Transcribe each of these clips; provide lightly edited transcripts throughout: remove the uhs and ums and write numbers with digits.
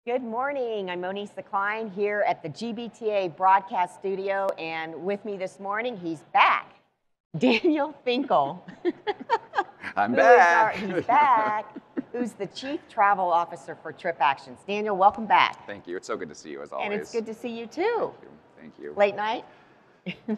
Good morning. I'm Monique Klein here at the GBTA broadcast studio, and with me this morning, he's back. Daniel Finkel. I'm back. He's back. Who's the Chief Travel Officer for TripActions. Daniel, welcome back. Thank you. It's so good to see you as always. And it's good to see you too. Thank you. Late night?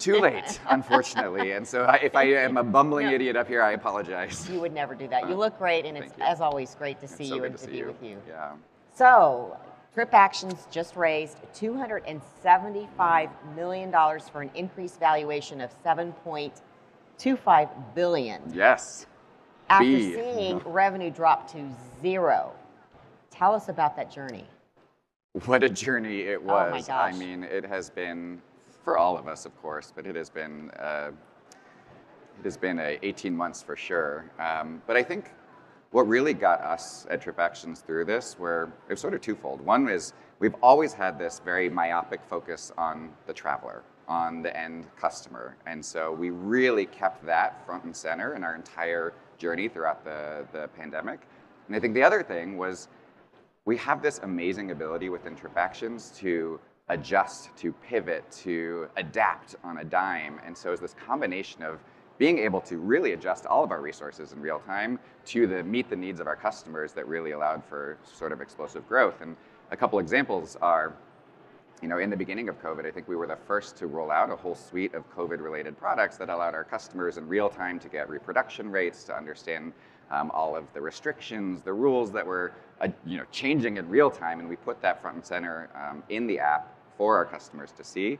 Too late, unfortunately. And so if I am a bumbling idiot up here, I apologize. You would never do that. You look great, and it's, as always, great to see you and to be with you. Yeah. So, TripActions just raised $275 million for an increased valuation of $7.25 billion. Yes. After seeing revenue drop to zero. Tell us about that journey. What a journey it was. Oh my gosh. I mean, it has been, for all of us, of course, but it has been 18 months for sure. But I think what really got us at TripActions through this were, it was sort of twofold. One is we've always had this very myopic focus on the traveler, on the end customer. And so we really kept that front and center in our entire journey throughout the pandemic. And I think the other thing was we have this amazing ability within TripActions to adjust, to pivot, to adapt on a dime. And so it's this combination of being able to really adjust all of our resources in real time to meet the needs of our customers that really allowed for sort of explosive growth. And a couple examples are, in the beginning of COVID, I think we were the first to roll out a whole suite of COVID-related products that allowed our customers in real time to get reproduction rates, to understand all of the restrictions, the rules that were changing in real time, and we put that front and center in the app for our customers to see.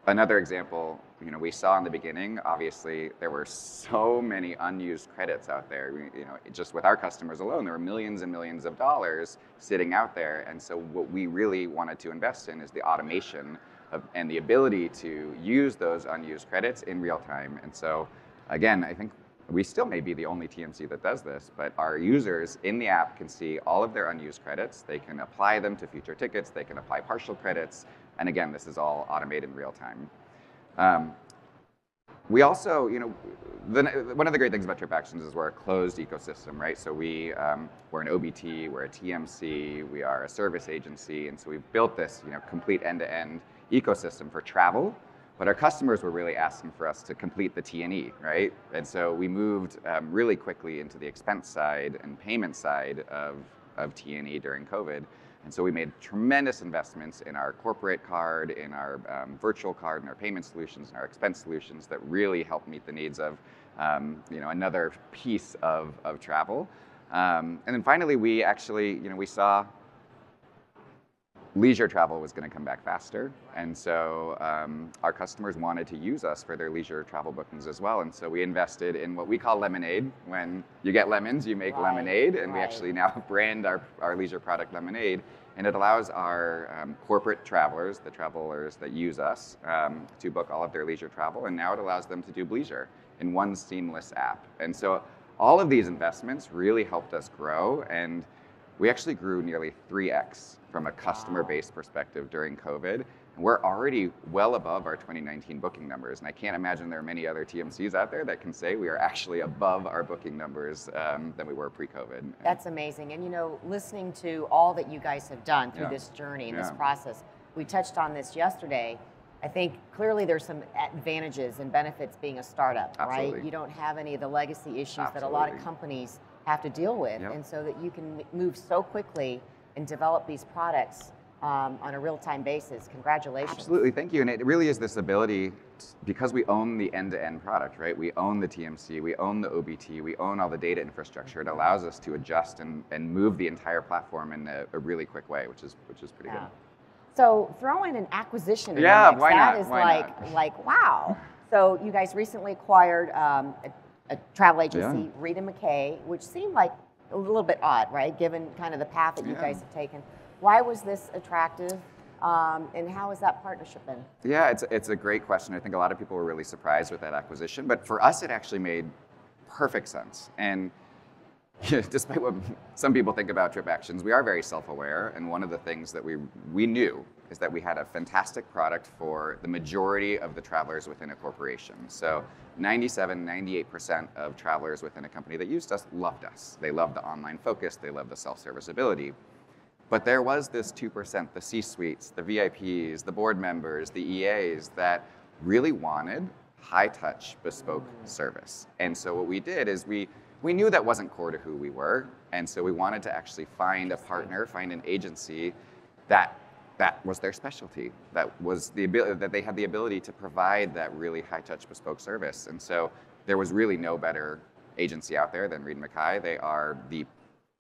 Another example, we saw in the beginning, obviously, there were so many unused credits out there. Just with our customers alone, there were millions and millions of dollars sitting out there. And so what we really wanted to invest in is the automation and the ability to use those unused credits in real time. And so, again, I think we still may be the only TMC that does this, but our users in the app can see all of their unused credits. They can apply them to future tickets. They can apply partial credits. And again, this is all automated in real time. We also, one of the great things about TripActions is we're a closed ecosystem, right? So we're an OBT, we're a TMC, we are a service agency, and so we've built this, complete end-to-end ecosystem for travel. But our customers were really asking for us to complete the T&E, right? And so we moved really quickly into the expense side and payment side of T&E during COVID. And so we made tremendous investments in our corporate card, in our virtual card, in our payment solutions, and our expense solutions that really help meet the needs of another piece of travel. And then finally, we actually, we saw leisure travel was going to come back faster. And so our customers wanted to use us for their leisure travel bookings as well. And so we invested in what we call Lemonade. When you get lemons, you make lemonade. And we actually now brand our leisure product Lemonade. And it allows our corporate travelers, the travelers that use us, to book all of their leisure travel. And now it allows them to do bleisure in one seamless app. And so all of these investments really helped us grow. And we actually grew nearly 3x from a customer base perspective during COVID. And we're already well above our 2019 booking numbers. And I can't imagine there are many other TMCs out there that can say we are actually above our booking numbers than we were pre-COVID. That's amazing. And listening to all that you guys have done through this journey and this process, we touched on this yesterday. I think clearly there's some advantages and benefits being a startup, right? You don't have any of the legacy issues that a lot of companies have to deal with. And so that you can move so quickly and develop these products on a real-time basis. Congratulations. Absolutely, thank you. And it really is this ability, because we own the end-to-end product, right? We own the TMC, we own the OBT, we own all the data infrastructure. It allows us to adjust and move the entire platform in a really quick way, which is pretty good. So throw in an acquisition. Yeah, why not? That is like wow. So you guys recently acquired a travel agency, Rita McKay, which seemed like a little bit odd, right? Given kind of the path that you guys have taken. Why was this attractive, and how has that partnership been? Yeah, it's a great question. I think a lot of people were really surprised with that acquisition, but for us, it actually made perfect sense. And despite what some people think about TripActions, we are very self-aware, and one of the things that we knew is that we had a fantastic product for the majority of the travelers within a corporation. So 98% of travelers within a company that used us loved us. They loved the online focus, they loved the self-service ability. But there was this 2%, the C-suites, the VIPs, the board members, the EAs that really wanted high-touch, bespoke service. And so what we did is we knew that wasn't core to who we were, and so we wanted to actually find a partner, find an agency that was their specialty, that was the ability, that they had the ability to provide that really high-touch, bespoke service. And so there was really no better agency out there than Reed & Mackay. They are the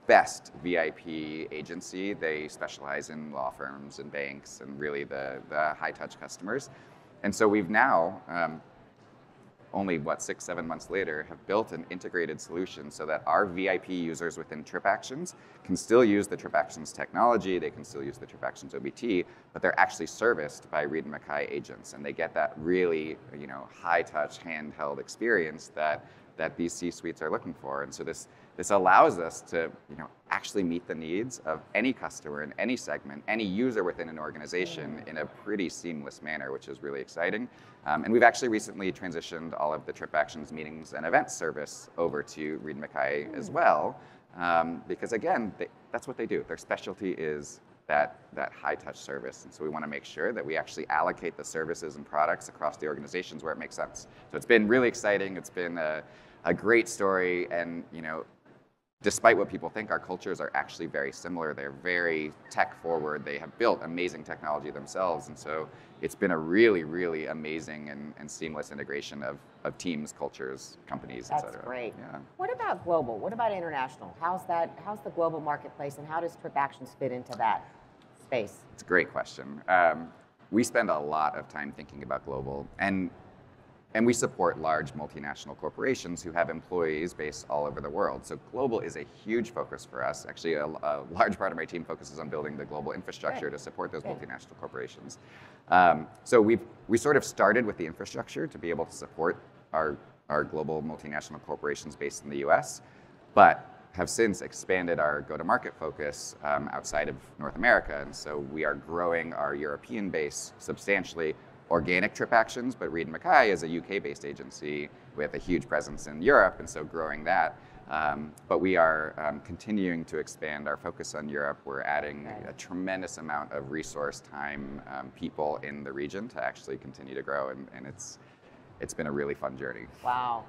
best VIP agency. They specialize in law firms and banks and really the high-touch customers. And so we've now, only 6-7 months later, have built an integrated solution so that our VIP users within TripActions can still use the TripActions technology, they can still use the TripActions OBT, but they're actually serviced by Reed & Mackay agents, and they get that really, high-touch, handheld experience that these C-suites are looking for. And so this allows us to, actually meet the needs of any customer in any segment, any user within an organization in a pretty seamless manner, which is really exciting. And we've actually recently transitioned all of the TripActions meetings and events service over to Reed & Mackay as well, because again, that's what they do. Their specialty is that high-touch service. And so we want to make sure that we actually allocate the services and products across the organizations where it makes sense. So it's been really exciting. It's been a great story. And, despite what people think, our cultures are actually very similar. They're very tech-forward. They have built amazing technology themselves. And so it's been a really, really amazing and seamless integration of teams, cultures, companies, et cetera. That's great. Yeah. What about global? What about international? How's the global marketplace, and how does TripActions fit into that space? It's a great question. We spend a lot of time thinking about global, and we support large multinational corporations who have employees based all over the world. So global is a huge focus for us. Actually, a large part of my team focuses on building the global infrastructure to support those multinational corporations. So we sort of started with the infrastructure to be able to support our global multinational corporations based in the US, but have since expanded our go-to-market focus outside of North America. And so we are growing our European base substantially. Organic TripActions, but Reed & Mackay is a UK-based agency with a huge presence in Europe, and so growing that. But we are continuing to expand our focus on Europe. We're adding a tremendous amount of resource, time, people in the region to actually continue to grow, and it's been a really fun journey. Wow.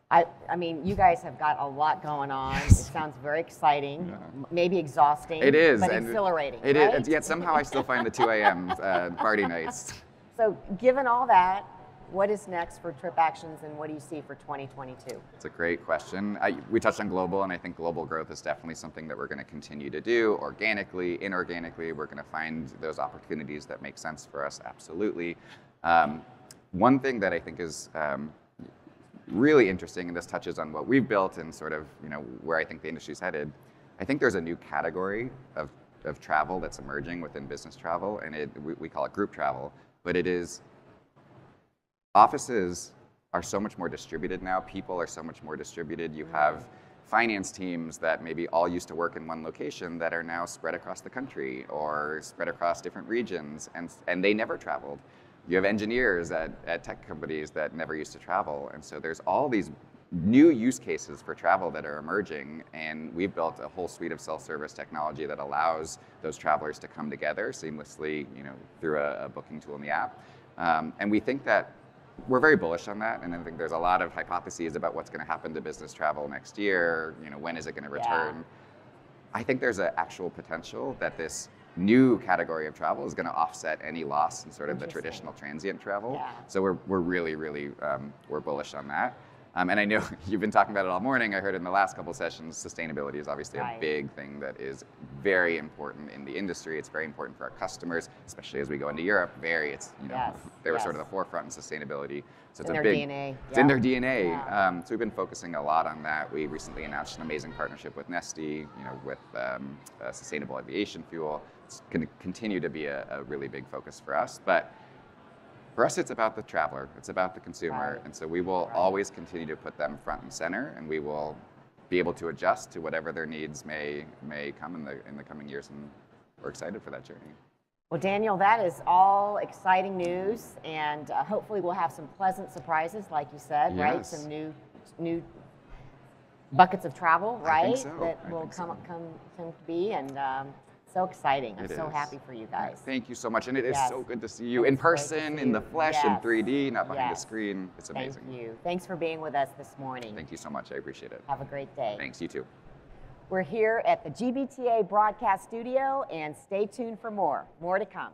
I mean, you guys have got a lot going on. Yes. It sounds very exciting, maybe exhausting. It is. But exhilarating, It right? is. Yet somehow I still find the 2 a.m. Party nights. So given all that, what is next for TripActions, and what do you see for 2022? It's a great question. We touched on global, and I think global growth is definitely something that we're going to continue to do organically, inorganically. We're going to find those opportunities that make sense for us, absolutely. One thing that I think is really interesting, and this touches on what we've built and sort of where I think the industry's headed, I think there's a new category of travel that's emerging within business travel, and we call it group travel. But it is, offices are so much more distributed now. People are so much more distributed. You have finance teams that maybe all used to work in one location that are now spread across the country or spread across different regions, and they never traveled. You have engineers at tech companies that never used to travel. And so there's all these new use cases for travel that are emerging, and we've built a whole suite of self-service technology that allows those travelers to come together seamlessly, through a booking tool in the app. And we think that we're very bullish on that, and I think there's a lot of hypotheses about what's going to happen to business travel next year. When is it going to return? Yeah. I think there's an actual potential that this new category of travel is going to offset any loss in sort of the traditional transient travel. Yeah. So we're really, really we're bullish on that. And I know you've been talking about it all morning. I heard in the last couple of sessions, sustainability is obviously a big thing that is very important in the industry. It's very important for our customers, especially as we go into Europe. They were sort of the forefront in sustainability. So it's in their DNA. It's in their DNA. Yeah. So we've been focusing a lot on that. We recently announced an amazing partnership with Neste, with sustainable aviation fuel. It's going to continue to be a really big focus for us. But for us, it's about the traveler, it's about the consumer, and so we will always continue to put them front and center, and we will be able to adjust to whatever their needs may come in the coming years, and we're excited for that journey. Well, Daniel, that is all exciting news, and hopefully we'll have some pleasant surprises, like you said, right? Some new buckets of travel, right? I think so. That will come to be, and so exciting. I'm so happy for you guys. Thank you so much. And it is so good to see you in person, in the flesh, in 3D, not behind a screen. It's amazing. Thank you. Thanks for being with us this morning. Thank you so much. I appreciate it. Have a great day. Thanks. You too. We're here at the GBTA broadcast studio, and stay tuned for more. More to come.